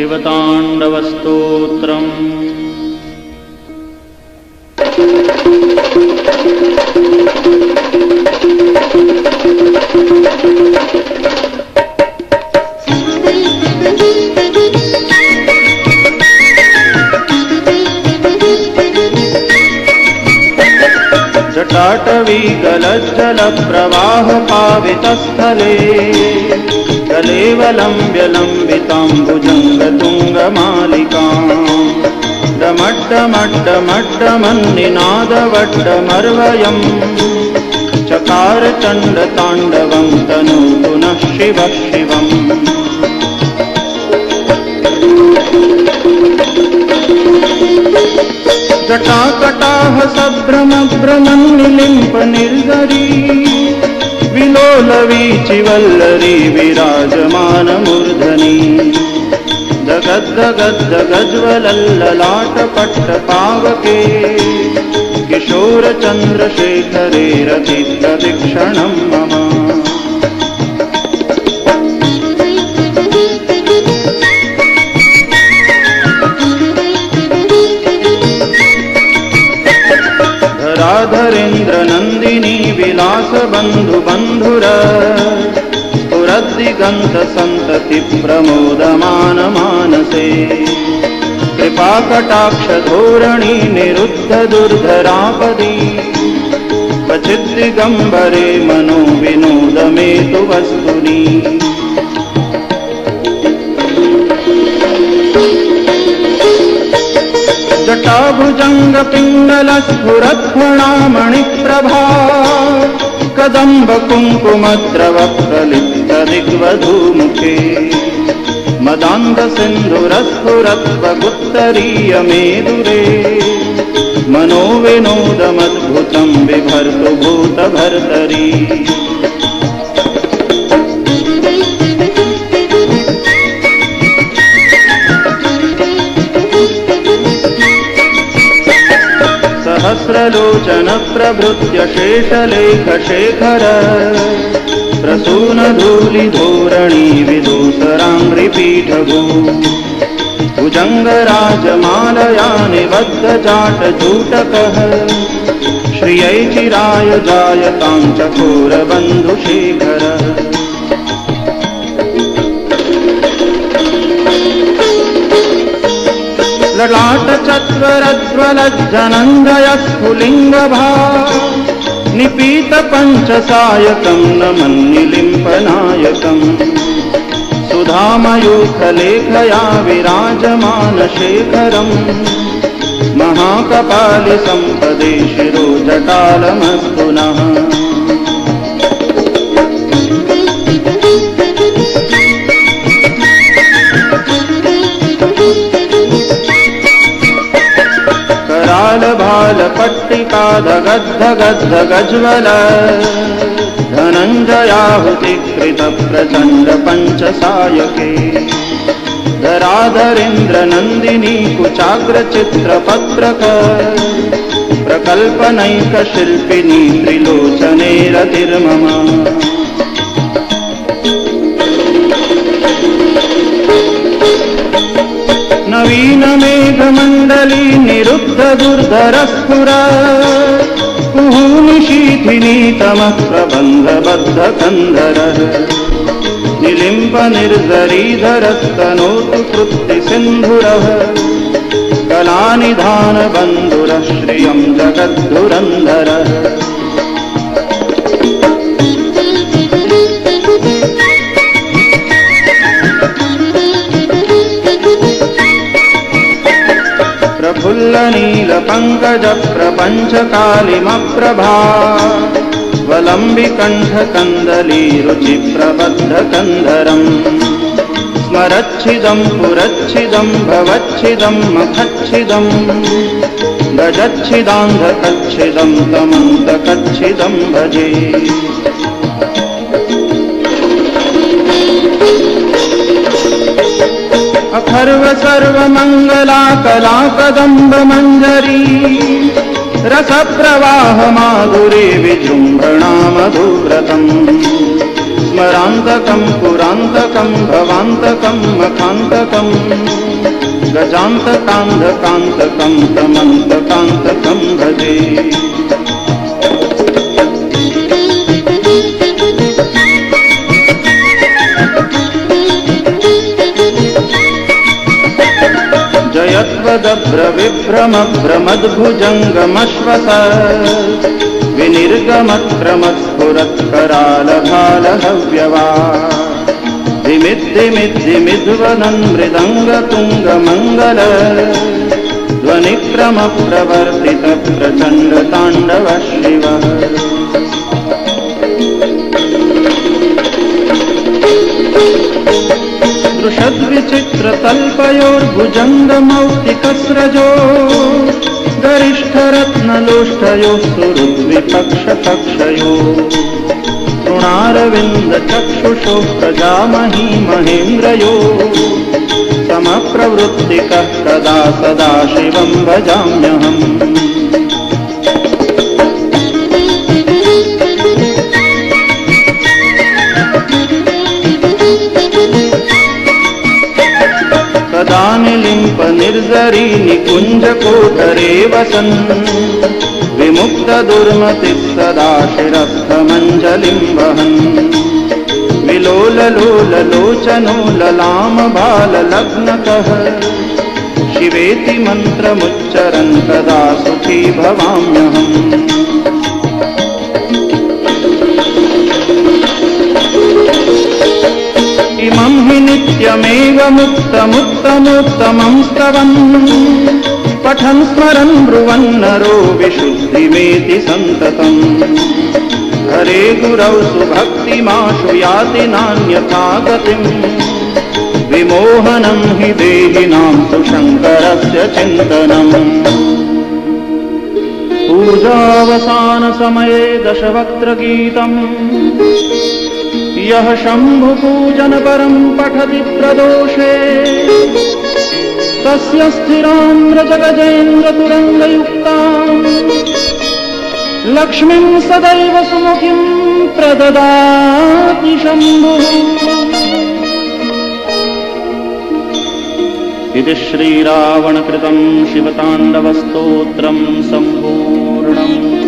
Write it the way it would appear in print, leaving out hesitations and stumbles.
शिवताण्डवस्तोत्रम्। जटाटवी गलज्जलप्रवाह पावितस्थले कलेवलम्ब्य लम्बिताम्बुजङ्गतुङ्गमालिकाम् डमड्डमड्डमड्डमन्निनादवड्डमर्वयम् चकार चण्डताण्डवं तनु पुनः शिवः शिवम्। जटाकटाह सभ्रमभ्रमन्निलिम्प निर्जरी विलोलवीचिवल्लरी विराजमानमूर्धनि जगद्दगद्दगज्वलल्ललाटपट्टपावके किशोरचन्द्रशेखरे रतिप्रदीक्षणं मम। धराधरेन्द्रनन्दिनी विलासबन्धुबन्धुर स्फुरद्दिगन्तसन्तति प्रमोदमानमानसे कृपाकटाक्षधोरणी निरुद्धदुर्धरापदी क्वचिद्दिगम्बरे मनो विनोदमेतु वस्तुनि। जटाभुजङ्गपिङ्गलस्फुरत्फणामणिप्रभा कदम्बकुङ्कुमद्रवप्रलिप्तदिग्वधूमुखे मदान्धसिन्धुरस्फुरत्वगुत्तरीयमेदुरे मनोविनोदमद्भुतं बिभर्तु भूतभर्तरी। सहस्रलोचन प्रभृत्य शेषलेखशेखर प्रसूनधूलिधोरणी विदूसराङ्घ्रिपीठभू भुजङ्गराजमालया निबद्धजाटजूटकः श्रियै चिराय जायतां चकोरबन्धुशेखरः। ललाटचत्वरज्वलज्जनञ्जयस्फुलिङ्गभा निपीतपञ्चसायकं नमन्निलिम्पनायकम् सुधामयूखलेखया विराजमानशेखरम् महाकपालिसम्पदे शिरोजटालमस्तु नः। करालभालपट्टिका धगद्धगद्धगज्वल धनञ्जयाहुतिकृतप्रचण्डपञ्चसायके धराधरेन्द्रनन्दिनी कुचाग्रचित्रपत्रक प्रकल्पनैकशिल्पिनी त्रिलोचने रतिर्मम। नवीनमेघमण्डली निरुद्धदुर्धरस्फुर कुहूनिशीथिनी तमः प्रबन्धबद्धकन्धरः निलिम्पनिर्झरीधरस्तनोतु तृप्तिसिन्धुरः कलानिधानबन्धुरः श्रियं जगद्धुरन्धरः। प्रफुल्लनीलपङ्कजप्रपञ्चकालिमप्रभा वलम्बिकण्ठकन्दलीरुचिप्रबद्धकन्धरम् स्मरच्छिदं पुरच्छिदं भवच्छिदं मखच्छिदं गजच्छिदान्धकच्छिदं तमन्तकच्छिदं भजे। अथर्व सर्वमङ्गला कला कदम्ब मञ्जरी रसप्रवाह माधुरे विजृम्भणा मधुव्रतम् स्मरान्तकं पुरान्तकं भवान्तकं मखान्तकं गजान्तकान्धकान्तकं तमन्तकान्तकं भजे। जयत्वदभ्रविभ्रमभ्रमद्भुजङ्गमश्वस विनिर्गमत्क्रमत्स्फुरत्करालभालहव्यवा धिमिद्धिमिद्धिमिध्वनन् मृदङ्गतुङ्गमङ्गल ध्वनिक्रमप्रवर्तितप्रचण्डताण्डव शिवः। दृशद्विचित्रतल्पयोर्भुजङ्गमौक्तिकस्रजो गरिष्ठरत्नलोष्ठयोः सुहृद्विपक्षपक्षयो तृणारविन्दचक्षुषो प्रजामही महेन्द्रयो समप्रवृत्तिकः कदा सदा शिवं भजाम्यहम्। कदा निलिम्प निर्जरी निकुञ्जकोटरे वसन् विमुक्तदुर्मतिः सदा शिरस्थमञ्जलिं वहन् विलोललोललोचनो ललामबाललग्नकः शिवेति मन्त्रमुच्चरन् कदा सुखी भवाम्यहम्। इमं हि नित्यमेव मुक्तमुत्तमोत्तमं स्तवन् पठन् स्मरन् ब्रुवन् नरो विशुद्धिमेति सन्ततम्। हरे गुरौ सुभक्तिमाशु याति नान्यथा गतिम् विमोहनं हि देहिनां तु शङ्करस्य चिन्तनम्। पूजावसानसमये दशवक्त्रगीतम् यः शम्भुपूजनपरं पठति प्रदोषे तस्य स्थिराम्रजगजेन्द्रतुरङ्गयुक्ताम् लक्ष्मीं सदैव सुमुखीं प्रददाति शम्भुः। इति श्रीरावणकृतं शिवताण्डवस्तोत्रं सम्पूर्णम्।